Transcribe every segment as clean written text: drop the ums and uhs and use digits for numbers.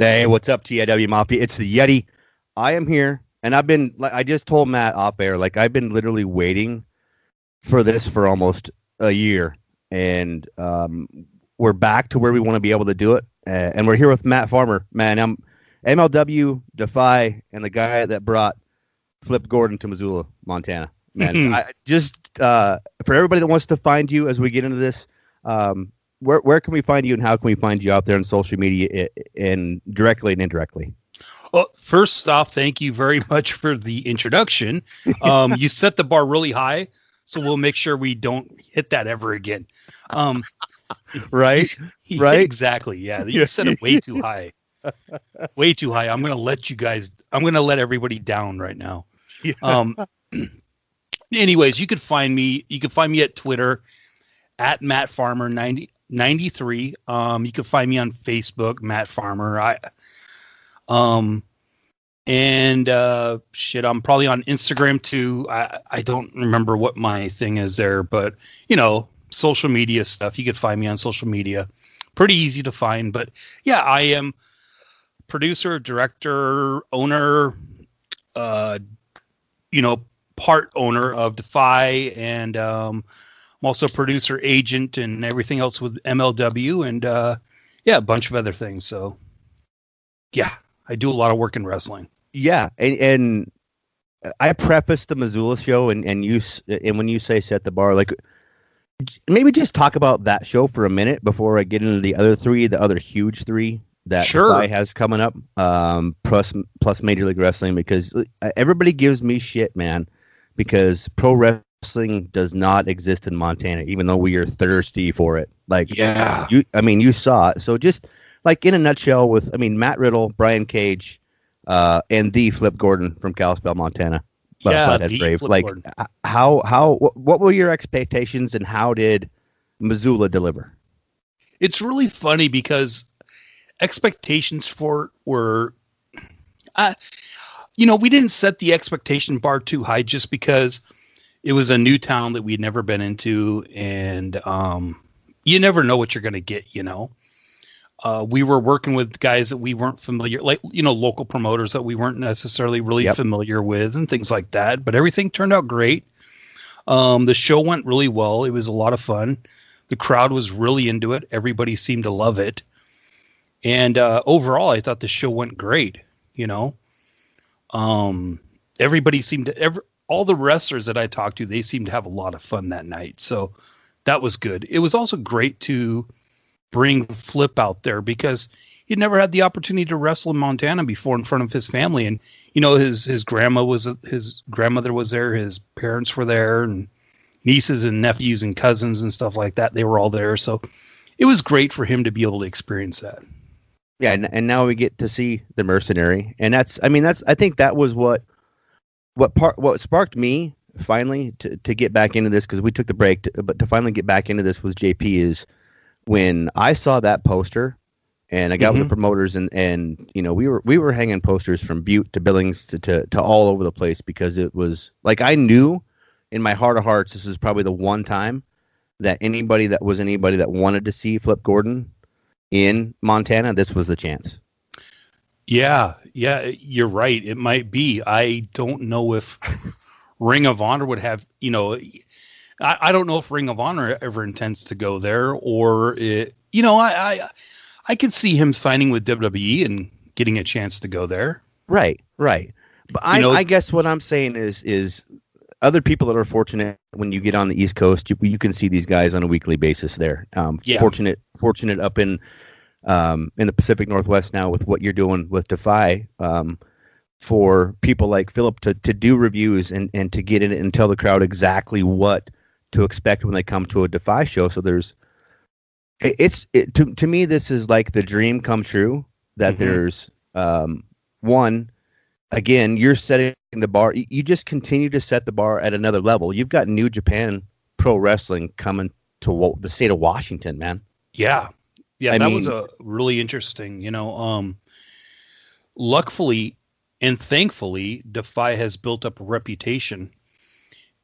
Hey, what's up, TIW Mafia? It's the Yeti. I am here, and I just told Matt off air, I've been literally waiting for this for almost a year, and we're back to where we want to be able to do it, and we're here with Matt Farmer. Man, I'm MLW, Defy, and the guy that brought Flip Gordon to Missoula, Montana. Man, I just for everybody that wants to find you as we get into this, where can we find you, and how can we find you out there on social media, and directly and indirectly? Well, first off, thank you very much for the introduction. You set the bar really high, so we'll make sure we don't hit that ever again. Right? Exactly. Yeah, you set it way too high. Way too high. I'm going to let everybody down right now. Yeah. Anyways, you could find me at Twitter at Matt Farmer 93. You can find me on Facebook, Matt Farmer. I'm probably on Instagram too. I don't remember what my thing is there, but social media stuff. You could find me on social media. Pretty easy to find, but yeah, I am producer, director, owner, part owner of Defy, and I'm also producer, agent, and everything else with MLW, and a bunch of other things. So yeah, I do a lot of work in wrestling. Yeah, and I prefaced the Missoula show, and when you say set the bar, maybe just talk about that show for a minute before I get into the other huge three that Defy has coming up, plus Major League Wrestling, because everybody gives me shit, man, because pro wrestling does not exist in Montana, even though we are thirsty for it. You saw it. So just in a nutshell, with Matt Riddle, Brian Cage, and the Flip Gordon from Kalispell, Montana. The Brave. Flip Gordon. What were your expectations, and how did Missoula deliver? It's really funny because expectations for it were, we didn't set the expectation bar too high just because it was a new town that we'd never been into, and you never know what you're going to get. We were working with guys that we weren't familiar, local promoters that we weren't necessarily really familiar with, and things like that. But everything turned out great. The show went really well. It was a lot of fun. The crowd was really into it. Everybody seemed to love it. And overall, I thought the show went great. Everybody seemed to, all the wrestlers that I talked to, they seemed to have a lot of fun that night. So that was good. It was also great to bring Flip out there because he'd never had the opportunity to wrestle in Montana before in front of his family. And, his grandmother was there, his parents were there, and nieces and nephews and cousins and stuff like that. They were all there. So it was great for him to be able to experience that. Yeah. And now we get to see the Mercenary. And I think that was what sparked me finally to get back into this, because we took the break, but to finally get back into this was JP, is when I saw that poster, and I got with the promoters, and we were hanging posters from Butte to Billings to all over the place, because it was I knew in my heart of hearts this is probably the one time that anybody that wanted to see Flip Gordon in Montana, this was the chance. Yeah, you're right. It might be. I don't know if Ring of Honor would have, I don't know if Ring of Honor ever intends to go there, or I could see him signing with WWE and getting a chance to go there. Right. But I guess what I'm saying is other people that are fortunate, when you get on the East Coast, you can see these guys on a weekly basis there. Fortunate up in the Pacific Northwest now with what you're doing with Defy, for people like Philip to do reviews and to get in it and tell the crowd exactly what to expect when they come to a Defy show. So to me, this is like the dream come true, that there's one, again, you're setting the bar. You just continue to set the bar at another level. You've got New Japan Pro Wrestling coming to the state of Washington, man. Yeah, that was a really interesting, luckily and thankfully, Defy has built up a reputation,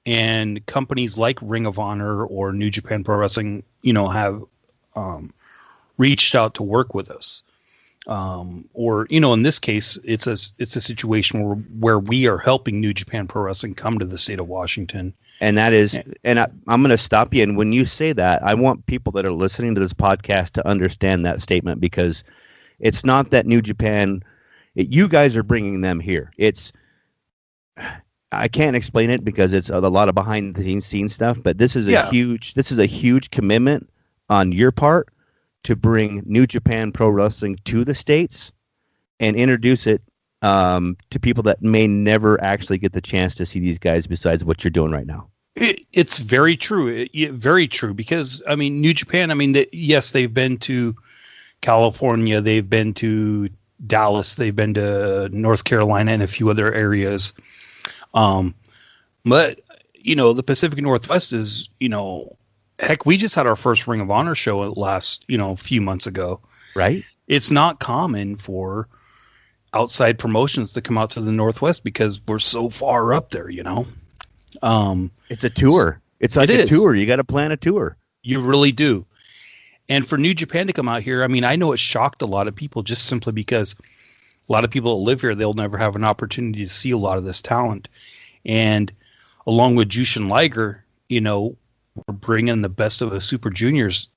and companies like Ring of Honor or New Japan Pro Wrestling, have reached out to work with us. Or, you know, in this case, it's a situation where we are helping New Japan Pro Wrestling come to the state of Washington. And that is, and I'm going to stop you. And when you say that, I want people that are listening to this podcast to understand that statement, because it's not that New Japan, you guys are bringing them here. I can't explain it because it's a lot of behind the scenes stuff, but this is a huge commitment on your part to bring New Japan Pro Wrestling to the States and introduce it to people that may never actually get the chance to see these guys besides what you're doing right now. It's very true. Very true. Because, I mean, New Japan, I mean, yes, they've been to California, they've been to Dallas, they've been to North Carolina and a few other areas. But, you know, the Pacific Northwest is, you know, heck, we just had our first Ring of Honor show last, you know, a few months ago. Right. It's not common for outside promotions to come out to the Northwest because we're so far up there, you know. It's a tour. It's like a tour. You got to plan a tour. You really do. And for New Japan to come out here, I mean, I know it shocked a lot of people just simply because a lot of people that live here, they'll never have an opportunity to see a lot of this talent. And along with Jushin Liger, you know, we're bringing the best of the Super Juniors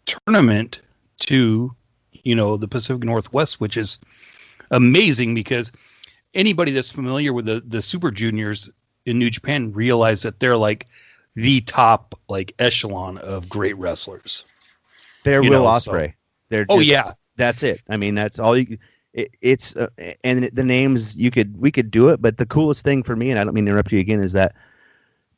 tournament to, you know, the Pacific Northwest, which is amazing because anybody that's familiar with the Super Juniors in New Japan realize that they're like the top like echelon of great wrestlers. They're Will Ospreay. They're just, that's it. I mean, that's all you. It's and the names we could do it, but the coolest thing for me, and I don't mean to interrupt you again, is that,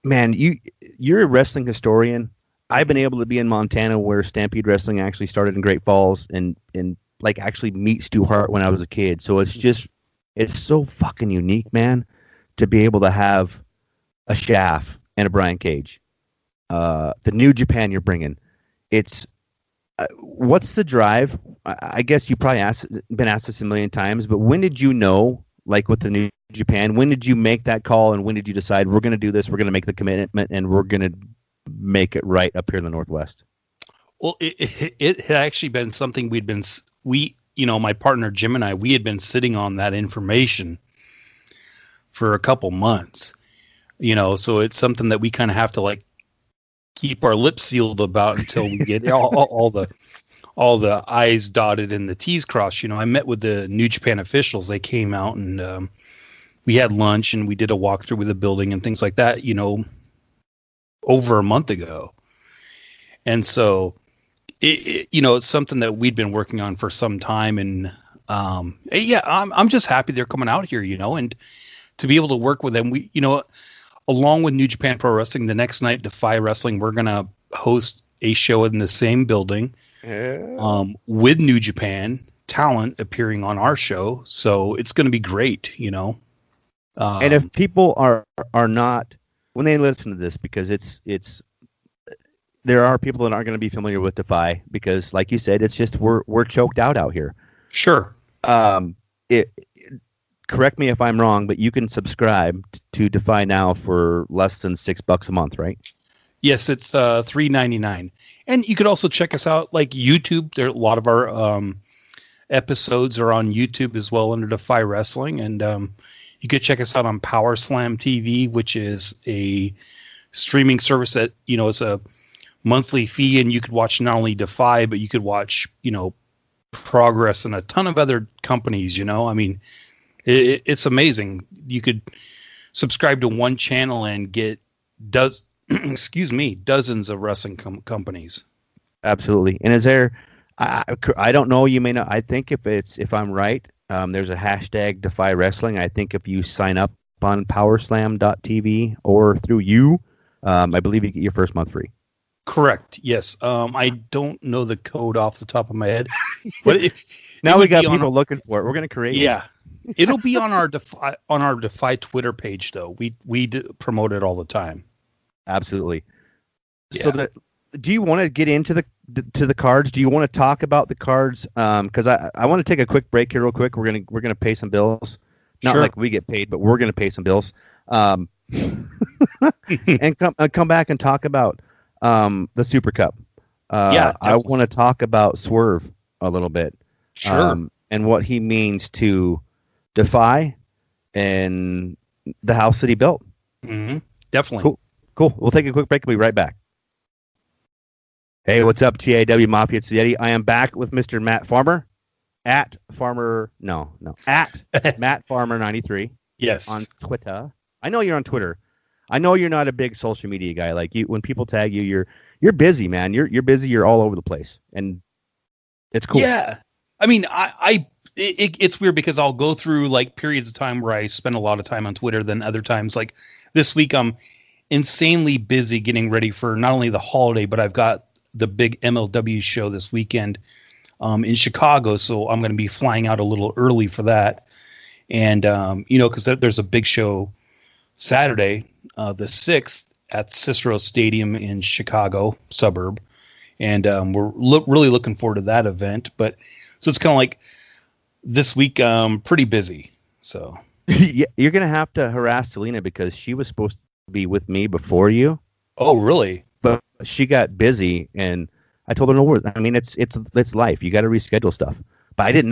man, you're a wrestling historian. I've been able to be in Montana where Stampede Wrestling actually started in Great Falls and like actually meet Stu Hart when I was a kid. So it's so fucking unique, man, to be able to have a Shaft and a Brian Cage. The New Japan you're bringing. It's what's the drive? I guess you probably been asked this a million times, but when did you know, like with the New Japan, when did you make that call and when did you decide we're going to do this, we're going to make the commitment, and we're going to make it right up here in the Northwest? Well, it had actually been something you know, my partner Jim and I, we had been sitting on that information for a couple months, you know, so it's something that we kind of have to like keep our lips sealed about until we get all the I's dotted and the T's crossed. You know, I met with the New Japan officials. They came out and we had lunch and we did a walkthrough with the building and things like that, you know, over a month ago. And so, you know, it's something that we'd been working on for some time. And I'm just happy they're coming out here, you know, and to be able to work with them. We, you know, along with New Japan Pro Wrestling, the next night, Defy Wrestling, we're going to host a show in the same building with New Japan talent appearing on our show. So it's going to be great, you know. And if people are not, when they listen to this, because there are people that aren't going to be familiar with Defy because, like you said, it's just we're choked out here. Sure. Correct me if I'm wrong, but you can subscribe to Defy now for less than $6 a month, right? Yes, it's $3.99, and you could also check us out like YouTube. There, a lot of our episodes are on YouTube as well under Defy Wrestling, and you could check us out on Power Slam TV, which is a streaming service that, you know, is a monthly fee, and you could watch not only Defy, but you could watch, you know, Progress and a ton of other companies. You know, I mean, it's amazing. You could subscribe to one channel and get dozens of wrestling companies. Absolutely. And is there? I don't know. You may not. I think if I'm right, there's a hashtag Defy Wrestling. I think if you sign up on powerslam.tv or through you, I believe you get your first month free. Correct. Yes. I don't know the code off the top of my head, but now we got people looking for it. We're going to create. Yeah, it'll be on our Defy Twitter page though. We promote it all the time. Absolutely. Yeah. So do you want to get into the cards? Do you want to talk about the cards? Because I want to take a quick break here, real quick. We're gonna pay some bills. Not sure. Like we get paid, but we're gonna pay some bills. And come back and talk about the Super Cup. I want to talk about Swerve a little bit. Sure. and what he means to Defy and the house that he built. Mm-hmm. Definitely. Cool. We'll take a quick break. We'll be right back. Hey, what's up, TAW Mafia? It's Yeti. I am back with Mr. Matt Farmer at Matt Farmer 93. Yes. On Twitter. I know you're on Twitter. I know you're not a big social media guy. Like you, when people tag you, you're busy, man. You're busy. You're all over the place, and it's cool. Yeah. I mean, it's weird because I'll go through like periods of time where I spend a lot of time on Twitter. Then other times, like this week, I'm insanely busy getting ready for not only the holiday, but I've got the big MLW show this weekend in Chicago. So I'm going to be flying out a little early for that. And, because there's a big show Saturday, the 6th at Cicero Stadium in Chicago suburb. And we're really looking forward to that event. But so it's kind of like this week, pretty busy. So yeah, you're going to have to harass Salina because she was supposed to be with me before you. Oh, really? But she got busy, and I told her no worries. I mean, it's life. You got to reschedule stuff. But I didn't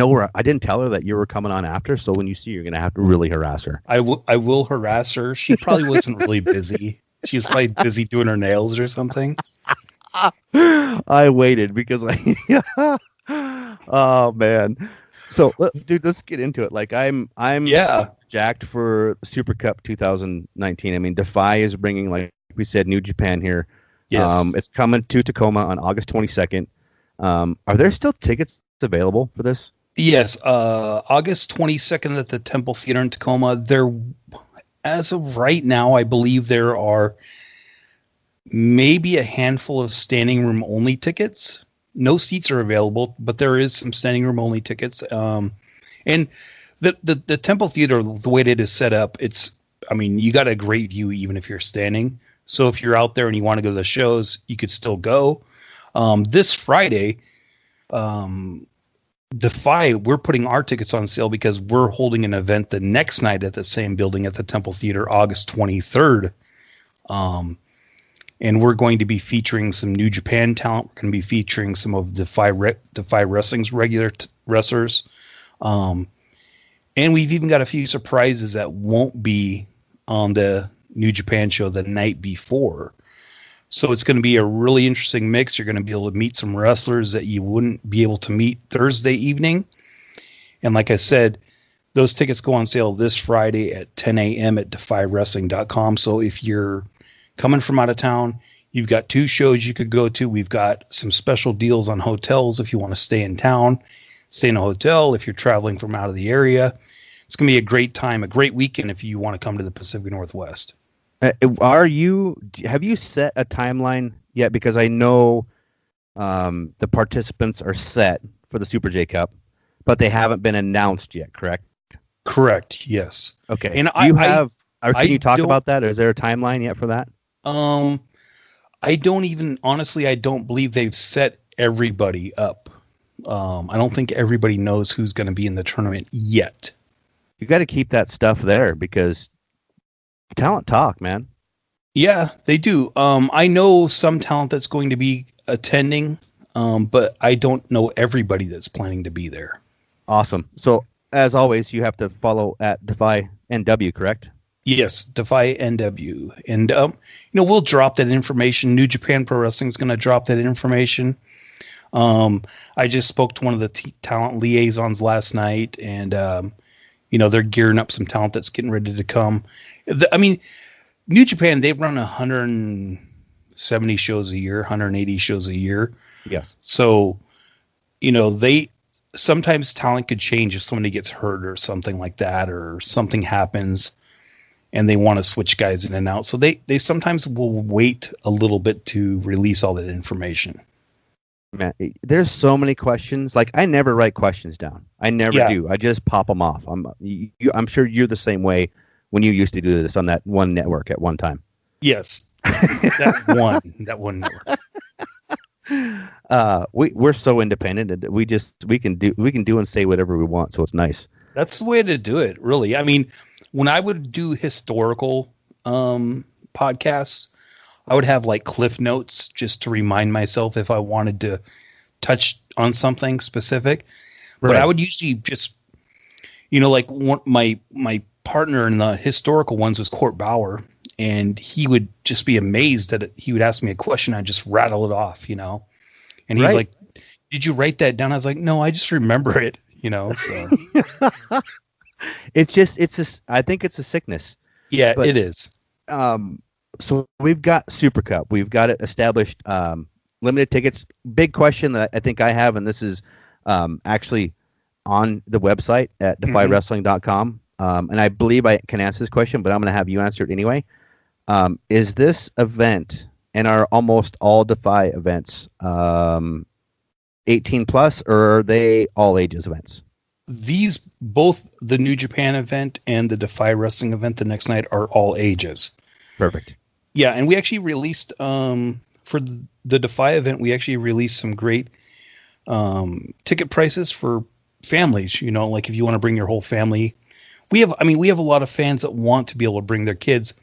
tell her that you were coming on after. So when you see her, you're going to have to really harass her. I will harass her. She probably wasn't really busy. She was probably busy doing her nails or something. I waited because oh man. So dude, let's get into it. Like I'm jacked for Super Cup 2019. I mean, Defy is bringing, like we said, New Japan here. Yes. It's coming to Tacoma on August 22nd. Are there still tickets available for this? Yes. August 22nd at the Temple Theater in Tacoma. There, as of right now, I believe there are maybe a handful of standing room only tickets. No seats are available, but there is some standing room only tickets. And the Temple Theater, the way it is set up, you got a great view even if you're standing. So if you're out there and you want to go to the shows, you could still go. This Friday, Defy, we're putting our tickets on sale because we're holding an event the next night at the same building at the Temple Theater, August 23rd. And we're going to be featuring some New Japan talent. We're going to be featuring some of Defy Wrestling's regular wrestlers. And we've even got a few surprises that won't be on the New Japan show the night before. So it's going to be a really interesting mix. You're going to be able to meet some wrestlers that you wouldn't be able to meet Thursday evening. And like I said, those tickets go on sale this Friday at 10 a.m. at defywrestling.com. So if you're coming from out of town, you've got 2 shows you could go to. We've got some special deals on hotels if you want to stay in town, stay in a hotel. If you're traveling from out of the area, it's going to be a great time, a great weekend if you want to come to the Pacific Northwest. Have you set a timeline yet? Because I know the participants are set for the Super J Cup, but they haven't been announced yet, correct? Correct, yes. Okay. And can you talk about that? Or is there a timeline yet for that? I don't believe they've set everybody up. I don't think everybody knows who's going to be in the tournament yet. You got to keep that stuff there because talent talk, man. Yeah, they do. I know some talent that's going to be attending, but I don't know everybody that's planning to be there. Awesome. So as always, you have to follow at Defy NW, correct? Yes, Defy NW. And, we'll drop that information. New Japan Pro Wrestling is going to drop that information. I just spoke to one of the talent liaisons last night, and, they're gearing up some talent that's getting ready to come. New Japan, they run 170 shows a year, 180 shows a year. Yes. So, sometimes talent could change if somebody gets hurt or something like that, or something happens and they want to switch guys in and out. So they sometimes will wait a little bit to release all that information. Man, there's so many questions. Like, I never write questions down. I never do. I just pop them off. I'm sure you're the same way when you used to do this on that one network at one time. Yes. that one network. We're so independent, and we can do and say whatever we want. So it's nice. That's the way to do it, really. I mean, when I would do historical podcasts, I would have like cliff notes just to remind myself if I wanted to touch on something specific. But I would usually just, like my partner in the historical ones was Court Bauer, and he would just be amazed that he would ask me a question. I'd just rattle it off, and he's like, "Did you write that down?" I was like, "No, I just remember it," So. I think it's a sickness. Yeah, it is. So we've got Super Cup. We've got it established. Limited tickets. Big question that I think I have, and this is actually on the website at defywrestling.com. And I believe I can answer this question, but I'm going to have you answer it anyway. Is this event and are almost all Defy events 18 plus, or are they all ages events? These, both the New Japan event and the Defy Wrestling event the next night, are all ages. Perfect. Yeah, and we actually released, for the Defy event, we actually released some great ticket prices for families, like if you want to bring your whole family. We have a lot of fans that want to be able to bring their kids.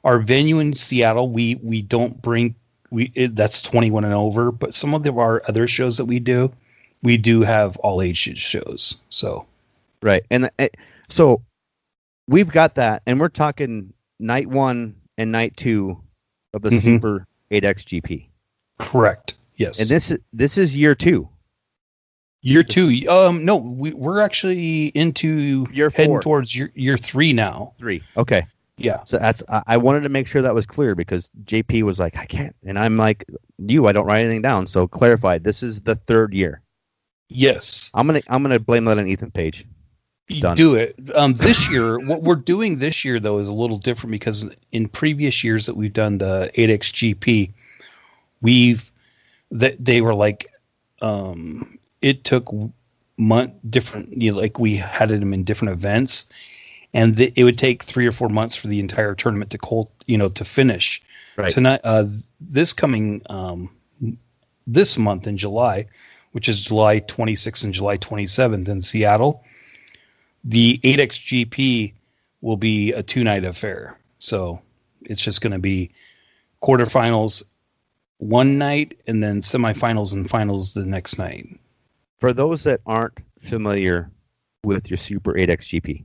Our venue in Seattle, we don't bring, that's 21 and over, but some of our other shows that we do have all ages shows. So, right. And so we've got that, and we're talking night 1 and night 2 of the Super 8X GP. Correct. Yes. And this is year 2. Year 2. No, we're actually into year 4. Heading towards year 3 now. 3. Okay. Yeah. So I wanted to make sure that was clear, because JP was like, I can't. And I'm like, I don't write anything down. So clarify, this is the 3rd year. Yes. I'm gonna blame that on Ethan Page. Done. Do it. This year, what we're doing this year though is a little different, because in previous years that we've done the 8X GP, they were like, it took different, like we had them in different events, and it would take 3 or 4 months for the entire tournament to finish. Right. Tonight, this coming this month in July, which is July 26th and July 27th in Seattle, the 8X GP will be a 2-night affair. So it's just going to be quarterfinals one night and then semifinals and finals the next night. For those that aren't familiar with your Super 8X GP,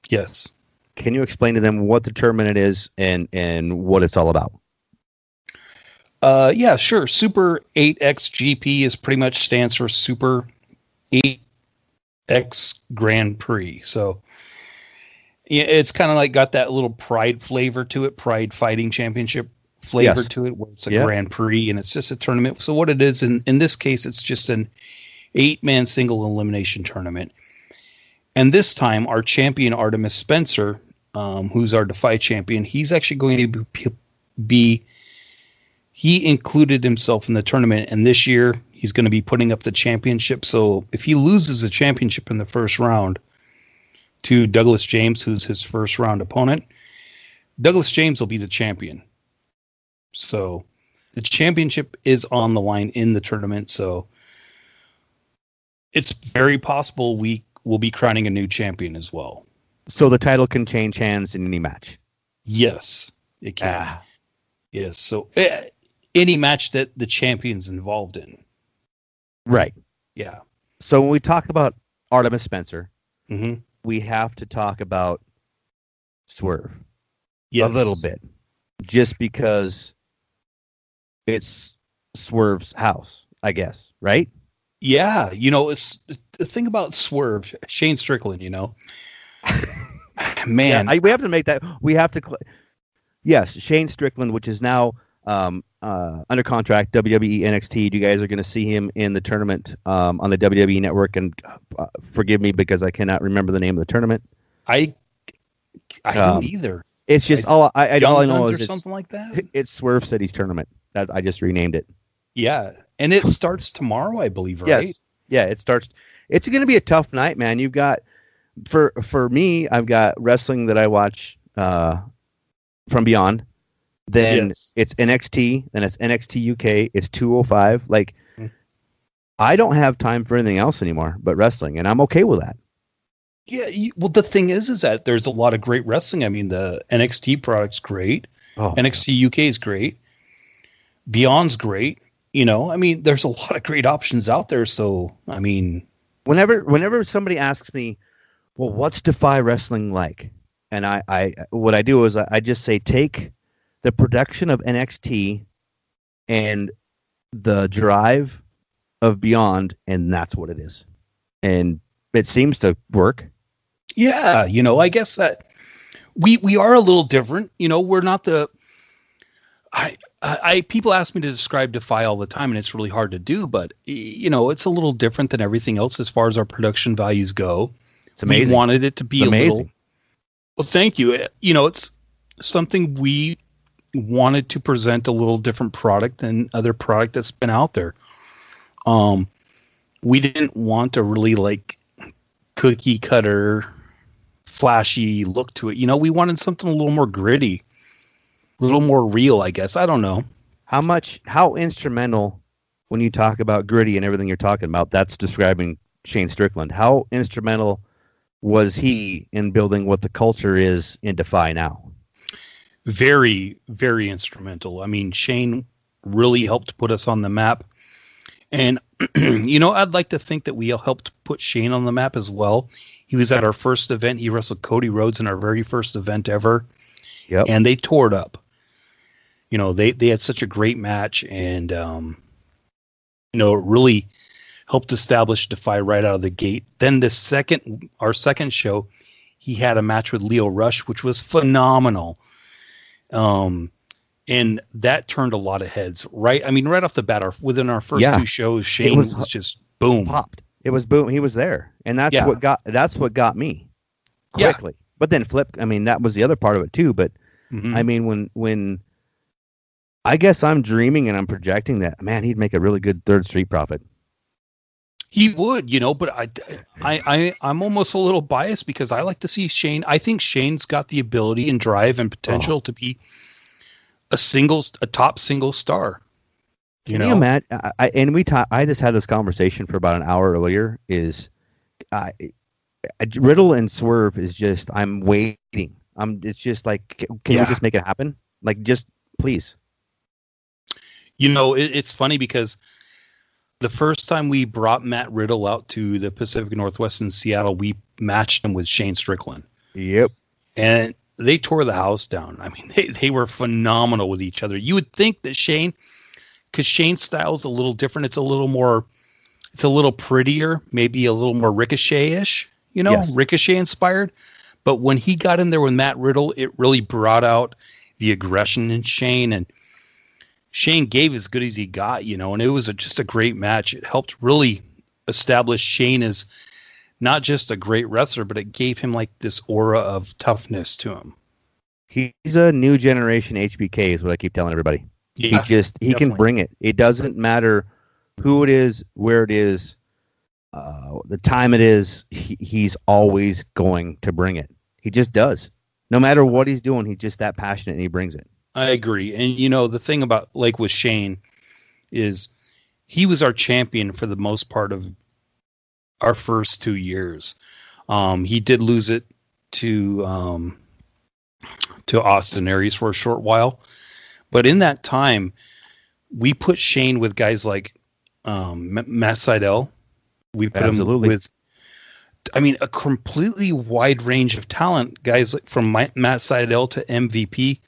yes, can you explain to them what the tournament is and what it's all about? Yeah, sure. Super 8X GP is pretty much stands for Super 8X Grand Prix. So yeah, it's kind of like got that little Pride flavor to it, Pride Fighting Championship flavor to it, where it's a Grand Prix and it's just a tournament. So what it is, in this case, it's just an 8-man single elimination tournament. And this time, our champion, Artemis Spencer, who's our Defy champion, he's actually going to be he included himself in the tournament, and this year he's going to be putting up the championship. So if he loses the championship in the first round to Douglas James, who's his first round opponent, Douglas James will be the champion. So the championship is on the line in the tournament. So it's very possible we will be crowning a new champion as well. So the title can change hands in any match? Yes, it can. Yes. So any match that the champion's involved in. Right. Yeah. So when we talk about Artemis Spencer, mm-hmm. we have to talk about Swerve. Yes. A little bit. Just because it's Swerve's house, I guess, right? Yeah. It's the thing about Swerve, Shane Strickland, Man. Yeah, we have to make that. We have to. Yes, Shane Strickland, which is now under contract, WWE NXT. You guys are going to see him in the tournament on the WWE Network. And forgive me because I cannot remember the name of the tournament. I don't either. It's just all I know is something like that. It's Swerve City's tournament. That I just renamed it. Yeah, and it starts tomorrow, I believe. Right? Yes. Yeah, it starts. It's going to be a tough night, man. You've got for me, I've got wrestling that I watch from Beyond. Then it's NXT, then it's NXT UK, it's 205. Like, I don't have time for anything else anymore but wrestling, and I'm okay with that. Yeah, well, the thing is that there's a lot of great wrestling. I mean, the NXT product's great. NXT UK is great. Beyond's great. I mean, there's a lot of great options out there. So, I mean, whenever somebody asks me, well, what's Defy Wrestling like? And I what I do is I just say take the production of NXT and the drive of Beyond, and that's what it is. And it seems to work. Yeah, I guess that we are a little different. We're not the I people ask me to describe Defy all the time, and it's really hard to do, but it's a little different than everything else as far as our production values go. It's amazing. We wanted it to be amazing. Well, thank you. It's something we wanted to present a little different product than other product that's been out there. We didn't want a really like cookie cutter, flashy look to it. We wanted something a little more gritty, a little more real, I guess. I don't know. How instrumental, when you talk about gritty and everything you're talking about, that's describing Shane Strickland. How instrumental was he in building what the culture is in Defy now? Very, very instrumental. I mean, Shane really helped put us on the map. And, I'd like to think that we helped put Shane on the map as well. He was at our first event. He wrestled Cody Rhodes in our very first event ever. Yep. And they tore it up. They had such a great match, and, it really helped establish Defy right out of the gate. Then our second show, he had a match with Leo Rush, which was phenomenal. And that turned a lot of heads, right? I mean, right off the bat, within our first two shows, Shane was just boom. Popped. It was boom. He was there. And that's what got me quickly. Yeah. But then Flip, I mean, that was the other part of it too. But I mean, when I guess I'm dreaming and I'm projecting that, man, he'd make a really good third Street Profit. He would, but I'm almost a little biased because I like to see Shane. I think Shane's got the ability and drive and potential to be a top single star. Can you imagine? I just had this conversation for about an hour earlier. Riddle and Swerve is just, I'm waiting. It's just like, can we just make it happen? Like, just please. It's funny because the first time we brought Matt Riddle out to the Pacific Northwest in Seattle, we matched him with Shane Strickland. Yep. And they tore the house down. I mean, they were phenomenal with each other. You would think that Shane, because Shane's style is a little different. It's a little prettier, maybe a little more Ricochet-ish, yes. Ricochet inspired. But when he got in there with Matt Riddle, it really brought out the aggression in Shane, and Shane gave as good as he got, and it was just a great match. It helped really establish Shane as not just a great wrestler, but it gave him like this aura of toughness to him. He's a new generation HBK is what I keep telling everybody. Yeah, he can bring it. It doesn't matter who it is, where it is, the time it is. He's always going to bring it. He just does. No matter what he's doing, he's just that passionate and he brings it. I agree. And, the thing about, like, with Shane is he was our champion for the most part of our first 2 years. He did lose it to Austin Aries for a short while. But in that time, we put Shane with guys like Matt Sydal. We put him with, a completely wide range of talent. Guys from Matt Sydal to MVP.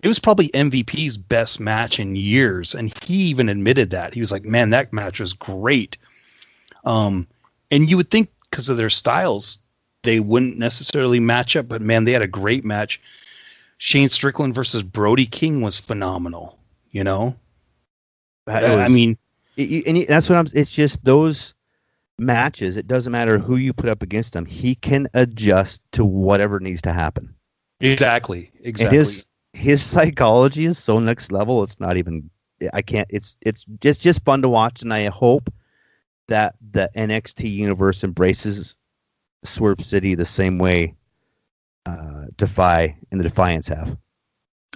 It was probably MVP's best match in years, and he even admitted that. He was like, man, that match was great. And you would think because of their styles, they wouldn't necessarily match up, but man, they had a great match. Shane Strickland versus Brody King was phenomenal, that's what it's just those matches. It doesn't matter who you put up against him. He can adjust to whatever needs to happen. Exactly. And his psychology is so next level. It's not even, it's just fun to watch. And I hope that the NXT universe embraces Swerve City the same way Defy and the Defiance have.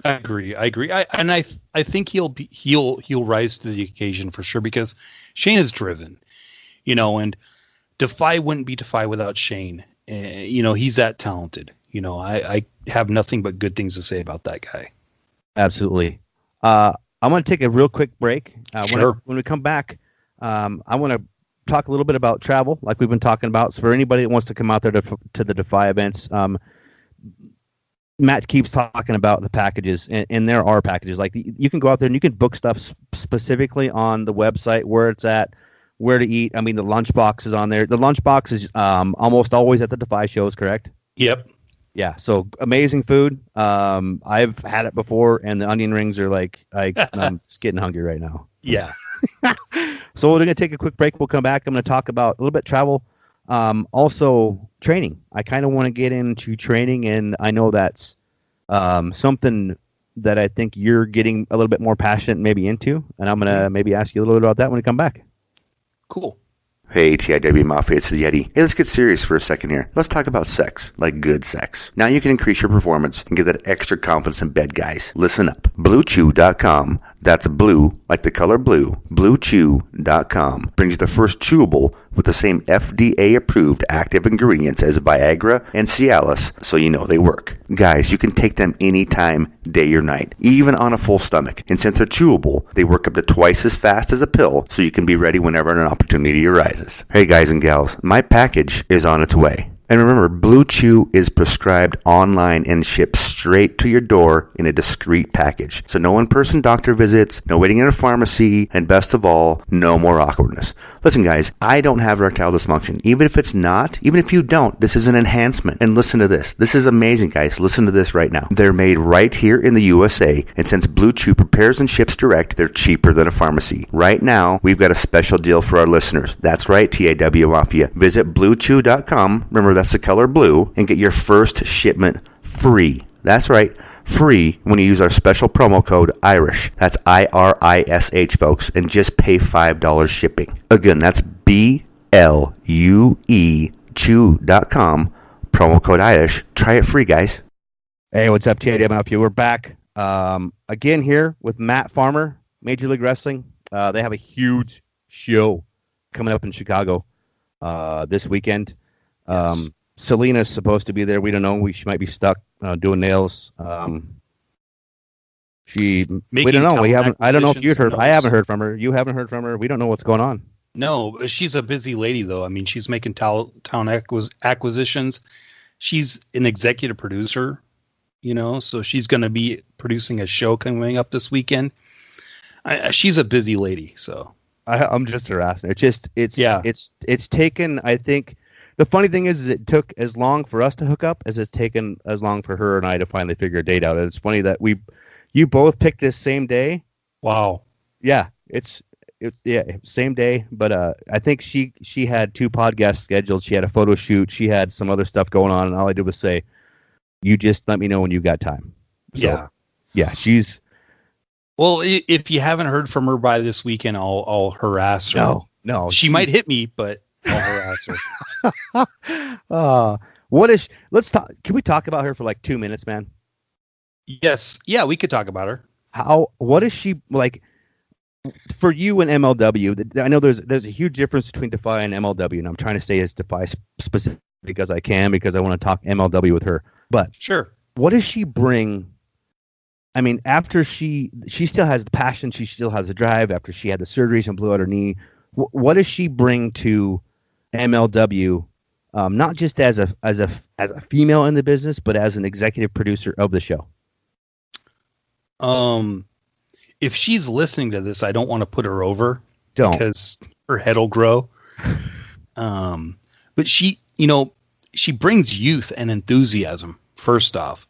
I agree. I think he'll rise to the occasion for sure because Shane is driven, and Defy wouldn't be Defy without Shane. He's that talented. I have nothing but good things to say about that guy. Absolutely. I'm going to take a real quick break. Sure. When we come back, I want to talk a little bit about travel, like we've been talking about. So for anybody that wants to come out there to the Defy events, Matt keeps talking about the packages, and there are packages. Like you can go out there and you can book stuff specifically on the website, where it's at, where to eat. I mean, the lunchbox is on there. The lunchbox is almost always at the Defy shows, correct? Yep. Yeah, so amazing food. I've had it before, and the onion rings are like, I'm just getting hungry right now. Yeah. So we're going to take a quick break. We'll come back. I'm going to talk about a little bit travel, also training. I kind of want to get into training, and I know that's something that I think you're getting a little bit more passionate maybe into, and I'm going to maybe ask you a little bit about that when we come back. Cool. Hey, TIW Mafia, it's the Yeti. Hey, let's get serious for a second here. Let's talk about sex, like good sex. Now you can increase your performance and get that extra confidence in bed, guys. Listen up. BlueChew.com, that's blue, like the color blue, BlueChew.com, brings you the first chewable with the same FDA-approved active ingredients as Viagra and Cialis, so you know they work. Guys, you can take them anytime, day or night, even on a full stomach. And since they're chewable, they work up to twice as fast as a pill, so you can be ready whenever an opportunity arises. Hey guys and gals, my package is on its way. And remember, Blue Chew is prescribed online and shipped straight to your door in a discreet package. So no in-person doctor visits, no waiting in a pharmacy, and best of all, no more awkwardness. Listen guys, I don't have erectile dysfunction. Even if you don't, this is an enhancement. And listen to this. This is amazing, guys. Listen to this right now. They're made right here in the USA, and since Blue Chew prepares and ships direct, they're cheaper than a pharmacy. Right now, we've got a special deal for our listeners. That's right, TAW Mafia. Visit BlueChew.com. Remember, that's the color blue, and get your first shipment free. That's right, free when you use our special promo code IRISH. That's IRISH, folks, and just pay $5 shipping. Again, that's BLUE Chew.com, promo code IRISH. Try it free, guys. Hey, what's up, TIW? We're back again here with Matt Farmer, Major League Wrestling. They have a huge show coming up in Chicago this weekend. Yes. Salina's supposed to be there. We don't know. She might be stuck doing nails. We don't know. I don't know if you've heard. I haven't heard from her. You haven't heard from her. We don't know what's going on. No, she's a busy lady, though. I mean, she's making town acquisitions. She's an executive producer, so she's going to be producing a show coming up this weekend. She's a busy lady, so I'm just harassing her. It's taken, I think. The funny thing is it took as long for us to hook up as it's taken as long for her and I to finally figure a date out. And it's funny that you both picked this same day. Wow. Yeah, it's same day. But I think she had 2 podcasts scheduled. She had a photo shoot. She had some other stuff going on, and all I did was say, "You just let me know when you got time." So, yeah, she's. Well, if you haven't heard from her by this weekend, I'll harass her. No, she might hit me, but I'll harass her. Let's talk. Can we talk about her for like 2 minutes, man? Yes. Yeah, we could talk about her. What is she like for you and MLW? I know there's a huge difference between Defy and MLW, and I'm trying to stay as Defy specific as I can because I want to talk MLW with her. But sure. What does she bring? I mean, after she still has the passion, she still has the drive after she had the surgeries and blew out her knee. What does she bring to MLW, not just as a female in the business, but as an executive producer of the show? If she's listening to this, I don't want to put her over. Don't. Because her head will grow. But she brings youth and enthusiasm, first off.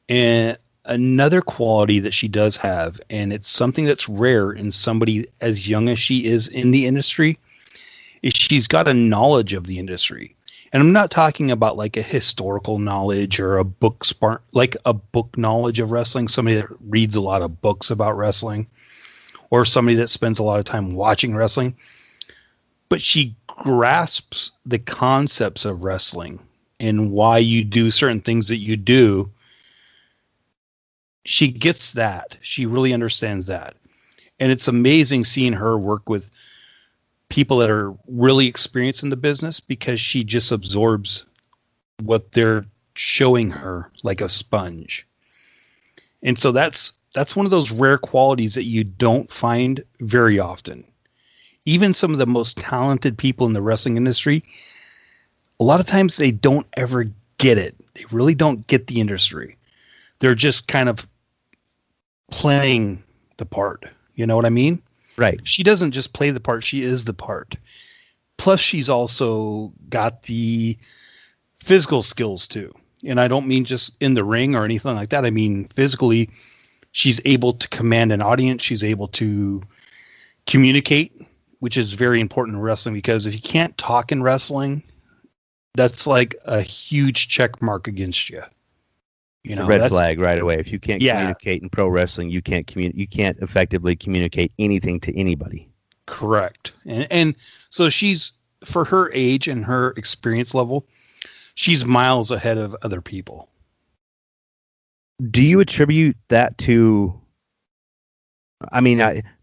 And another quality that she does have, and it's something that's rare in somebody as young as she is in the industry, is she's got a knowledge of the industry. And I'm not talking about like a historical knowledge or a book knowledge of wrestling, somebody that reads a lot of books about wrestling, or somebody that spends a lot of time watching wrestling. But she grasps the concepts of wrestling and why you do certain things that you do. She gets that. She really understands that. And it's amazing seeing her work with people that are really experienced in the business because she just absorbs what they're showing her like a sponge. And so that's one of those rare qualities that you don't find very often. even some of the most talented people in the wrestling industry, a lot of times they don't ever get it. They really don't get the industry. They're just kind of playing the part. You know what I mean? Right. She doesn't just play the part. She is the part. Plus, she's also got the physical skills too. And I don't mean just in the ring or anything like that. I mean, physically, she's able to command an audience. She's able to communicate, which is very important in wrestling, because if you can't talk in wrestling, that's like a huge check mark against you. You know, red flag right away. If you can't Yeah. communicate in pro wrestling, you can't you can't effectively communicate anything to anybody. Correct. And so she's, for her age and her experience level, she's miles ahead of other people. Do you attribute that to? I mean,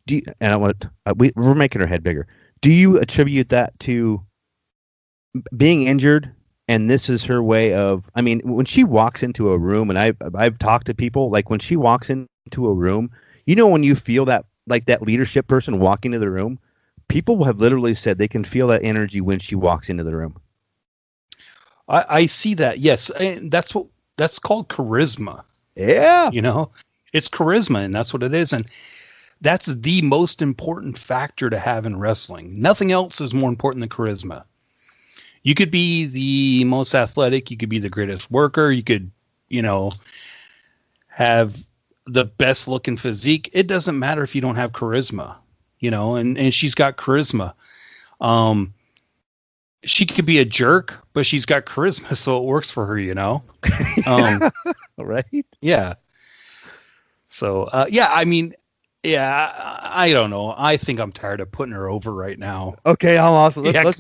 do. And I want we're making her head bigger. Do you attribute that to being injured? And this is her way of. I mean, when she walks into a room, and I've talked to people, like when she walks into a room, you know, when you feel that, like that leadership person walking into the room, people have literally said they can feel that energy when she walks into the room. I see that. Yes. And that's called charisma. Yeah. You know, it's charisma, and that's what it is. And that's the most important factor to have in wrestling. Nothing else is more important than charisma. You could be the most athletic. You could be the greatest worker. You could, you know, have the best looking physique. It doesn't matter if you don't have charisma, you know, and she's got charisma. She could be a jerk, but she's got charisma, so it works for her, you know? Right? Yeah. So, yeah, I mean, yeah, I don't know. I think I'm tired of putting her over right now. Okay, I'm awesome. Yeah,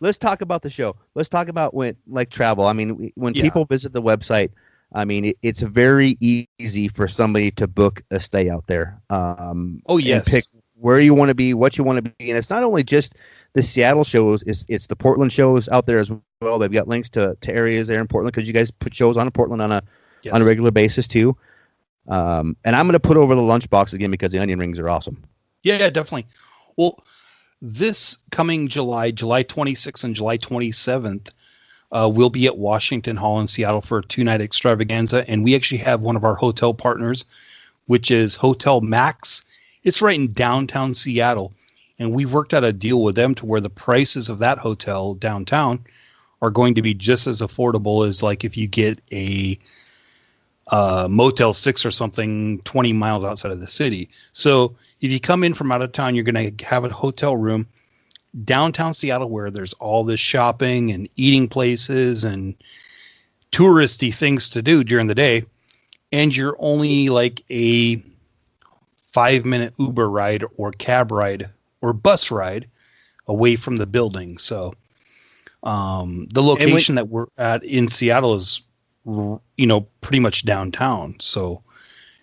Let's talk about the show. Let's talk about when, like, travel. I mean, when Yeah. people visit the website, I mean, it's very easy for somebody to book a stay out there. Oh, yes. And pick where you want to be, what you want to be. And it's not only just the Seattle shows, it's the Portland shows out there as well. They've got links to areas there in Portland, because you guys put shows on in Portland on a regular basis too. And I'm going to put over the lunchbox again because the onion rings are awesome. Yeah, definitely. Well, this coming July 26th and July 27th, we'll be at Washington Hall in Seattle for a 2-night extravaganza. And we actually have one of our hotel partners, which is Hotel Max. It's right in downtown Seattle. And we've worked out a deal with them to where the prices of that hotel downtown are going to be just as affordable as like if you get a Motel 6 or something 20 miles outside of the city. So if you come in from out of town, you're going to have a hotel room downtown Seattle where there's all this shopping and eating places and touristy things to do during the day. And you're only like a 5-minute Uber ride or cab ride or bus ride away from the building. So the location that we're at in Seattle is, you know, pretty much downtown. So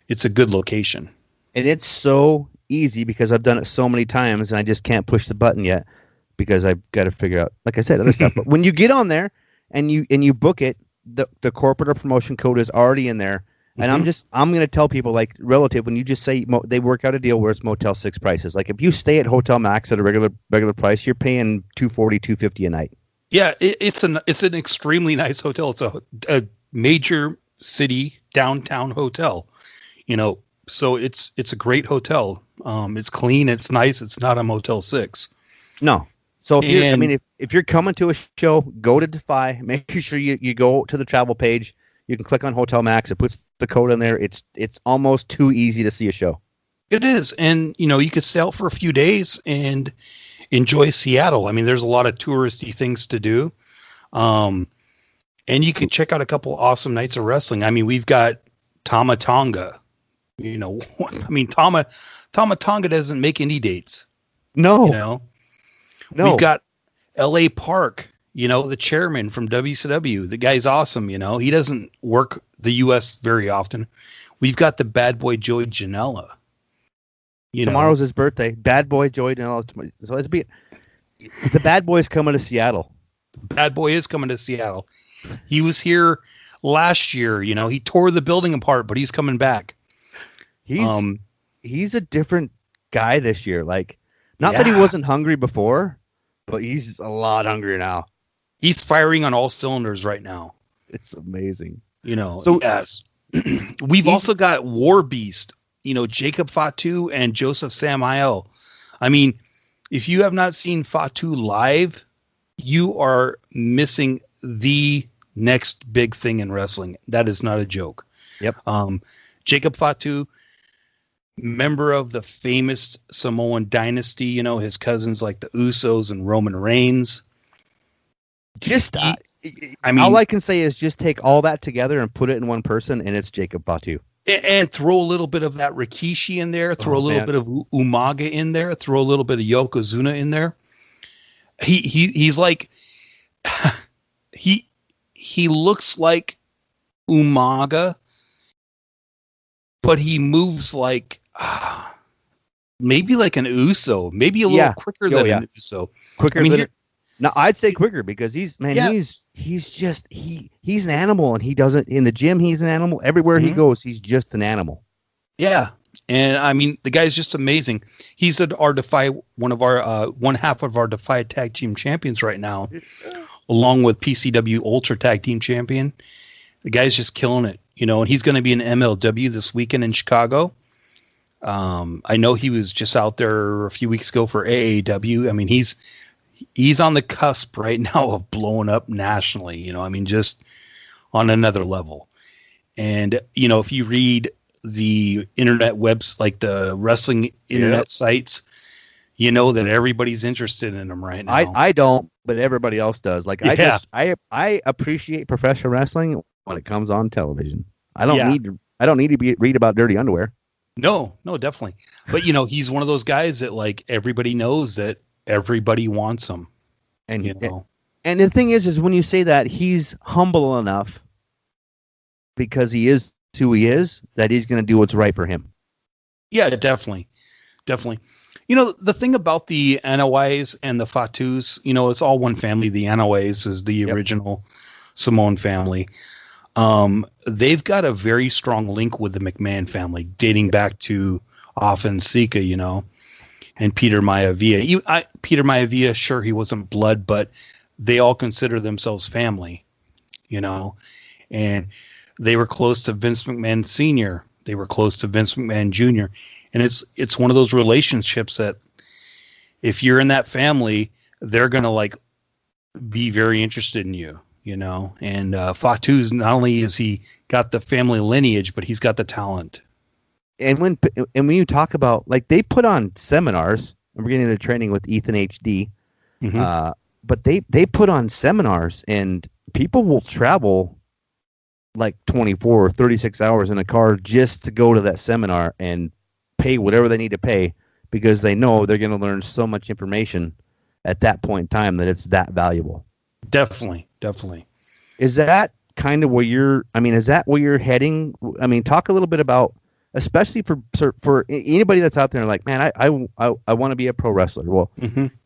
it's a good location. And it's so easy because I've done it so many times and I just can't push the button yet because I've got to figure out, like I said, other stuff. But when you get on there and you book it, the corporate or promotion code is already in there. And I'm going to tell people, like, relative, when you just say they work out a deal where it's Motel 6 prices. Like, if you stay at Hotel Max at a regular price, you're paying $240, $250 a night. Yeah, it's an extremely nice hotel. It's a major city downtown hotel, you know. So it's a great hotel. It's clean. It's nice. It's not a Motel 6. No. So if you're coming to a show, go to Defy. Make sure you go to the travel page. You can click on Hotel Max. It puts the code in there. It's almost too easy to see a show. It is. And, you know, you could stay out for a few days and enjoy Seattle. I mean, there's a lot of touristy things to do. And you can check out a couple awesome nights of wrestling. I mean, we've got Tama Tonga. You know, I mean, Tama Tonga doesn't make any dates. No. You know? No. We've got L.A. Park. You know, the chairman from WCW, the guy's awesome. You know, he doesn't work the U.S. very often. We've got the bad boy Joey Janela. Tomorrow's his birthday. Bad boy Joey Janela. So the bad boy's coming to Seattle. Bad boy is coming to Seattle. He was here last year. You know, he tore the building apart, but he's coming back. He's a different guy this year. Like, Not that he wasn't hungry before, but he's a lot hungrier now. He's firing on all cylinders right now. It's amazing. So yes. We've also got War Beast, Jacob Fatu and Joseph Samael. I mean, if you have not seen Fatu live, you are missing the next big thing in wrestling. That is not a joke. Yep. Jacob Fatu, member of the famous Samoan dynasty, his cousins like the Usos and Roman Reigns. All I can say is just take all that together and put it in one person, and it's Jacob Fatu. And throw a little bit of that Rikishi in there, throw a little bit of Umaga in there, throw a little bit of Yokozuna in there. He's like he looks like Umaga, but he moves like maybe like an Uso, maybe a little quicker than an Uso. No, I'd say quicker because he's an animal, and he doesn't in the gym. He's an animal everywhere he goes. He's just an animal. Yeah, and I mean the guy's just amazing. He's one half of our Defy Tag Team Champions right now, along with PCW Ultra Tag Team Champion. The guy's just killing it, and he's going to be in MLW this weekend in Chicago. I know he was just out there a few weeks ago for AAW. I mean, he's on the cusp right now of blowing up nationally, just on another level. And, if you read the internet webs, like the wrestling internet sites, that everybody's interested in him right now. I don't, but everybody else does. Like, I appreciate professional wrestling when it comes on television. I don't need to read about dirty underwear. No, definitely. But, he's one of those guys that like everybody knows that everybody wants him. And and the thing is when you say that, he's humble enough because he is who he is that he's going to do what's right for him. Yeah, definitely. The thing about the Anoa'i and the Fatus, it's all one family. The Anoa'i is the original Samoan family. They've got a very strong link with the McMahon family dating back to often Sika, and Peter Maivia. Peter Maivia, sure, he wasn't blood, but they all consider themselves family, and they were close to Vince McMahon Sr. They were close to Vince McMahon Jr. And it's one of those relationships that if you're in that family, they're going to like be very interested in you, and Fatu's not only is he got the family lineage, but he's got the talent. And when you talk about, like, they put on seminars, and we're getting into training with Ethan HD, but they put on seminars, and people will travel like 24 or 36 hours in a car just to go to that seminar and pay whatever they need to pay because they know they're going to learn so much information at that point in time that it's that valuable. Definitely. Is that kind of where you're heading? I mean, talk a little bit about, especially for anybody that's out there like, man, I want to be a pro wrestler. Well,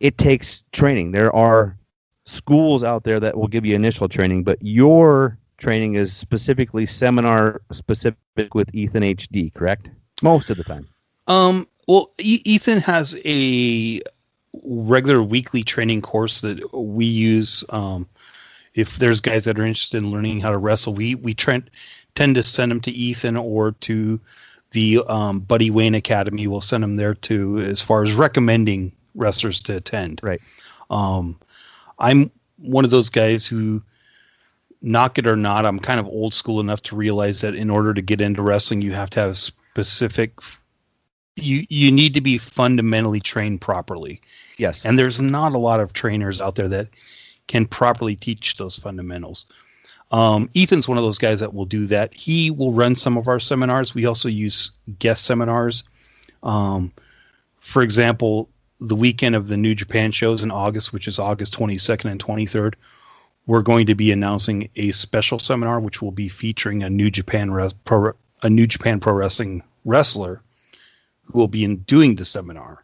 it takes training. There are schools out there that will give you initial training, but your training is specifically seminar specific with Ethan HD, correct? Most of the time. Well, Ethan has a regular weekly training course that we use. If there's guys that are interested in learning how to wrestle, we tend to send them to Ethan or to the Buddy Wayne Academy. We'll send them there too, as far as recommending wrestlers to attend. Right. I'm one of those guys who, knock it or not, I'm kind of old school enough to realize that in order to get into wrestling, you have to have specific. You need to be fundamentally trained properly. Yes. And there's not a lot of trainers out there that can properly teach those fundamentals. Ethan's one of those guys that will do that. He will run some of our seminars. We also use guest seminars. For example, the weekend of the New Japan shows in August, which is August 22nd and 23rd, we're going to be announcing a special seminar, which will be featuring a New Japan Pro Wrestling wrestler who will be doing the seminar.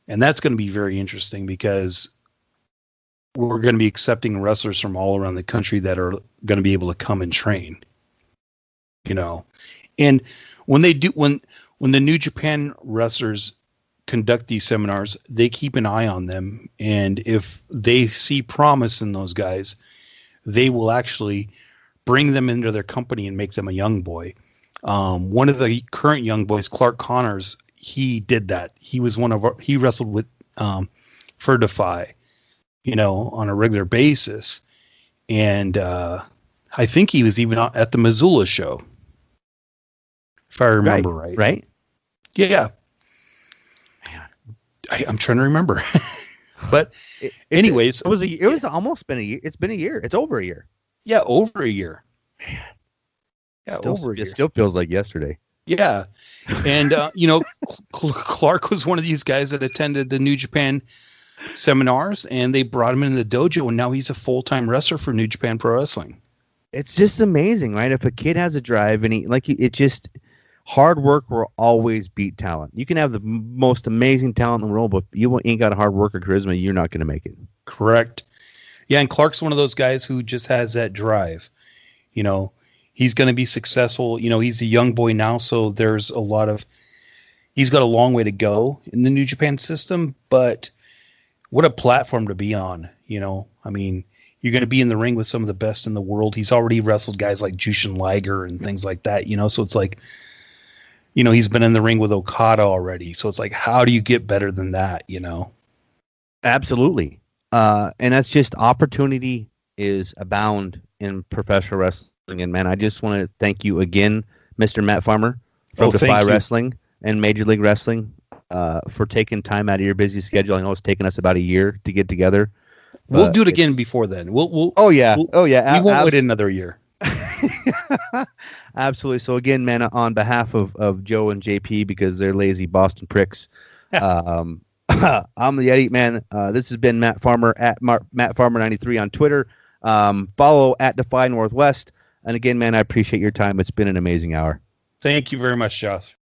And that's going to be very interesting because we're going to be accepting wrestlers from all around the country that are going to be able to come and train, And when they do, when the New Japan wrestlers conduct these seminars, they keep an eye on them. And if they see promise in those guys, they will actually bring them into their company and make them a young boy. One of the current young boys, Clark Connors, he did that. He was he wrestled with for DEFY, on a regular basis. And I think he was even at the Missoula show, if I remember right. Right? Yeah. I'm trying to remember. But anyways, it was almost been a year. It's been a year. It's over a year. Yeah, over a year. Man. Yeah, over a year. It still feels like yesterday. Yeah. And, Clark was one of these guys that attended the New Japan seminars, and they brought him into the dojo, and now he's a full-time wrestler for New Japan Pro Wrestling. It's just amazing, right? If a kid has a drive and hard work will always beat talent. You can have the most amazing talent in the world, but you ain't got a hard work or charisma, you're not going to make it. Correct. Yeah, and Clark's one of those guys who just has that drive. He's going to be successful. He's a young boy now, so he's got a long way to go in the New Japan system, but what a platform to be on, I mean, you're going to be in the ring with some of the best in the world. He's already wrestled guys like Jushin Liger and things like that, so it's like, he's been in the ring with Okada already. So it's like, how do you get better than that, Absolutely. And that's just opportunity is abound in professional wrestling. And man, I just want to thank you again, Mr. Matt Farmer from DEFY Wrestling and Major League Wrestling, for taking time out of your busy schedule. I know it's taken us about a year to get together. We'll do it again before then. We'll Oh yeah. We won't wait another year. Absolutely. So again, man, on behalf of Joe and JP, because they're lazy Boston pricks, I'm the Yeti, man. This has been Matt Farmer at Matt Farmer 93 on Twitter. Follow at DEFY Northwest. And again, man, I appreciate your time. It's been an amazing hour. Thank you very much, Josh.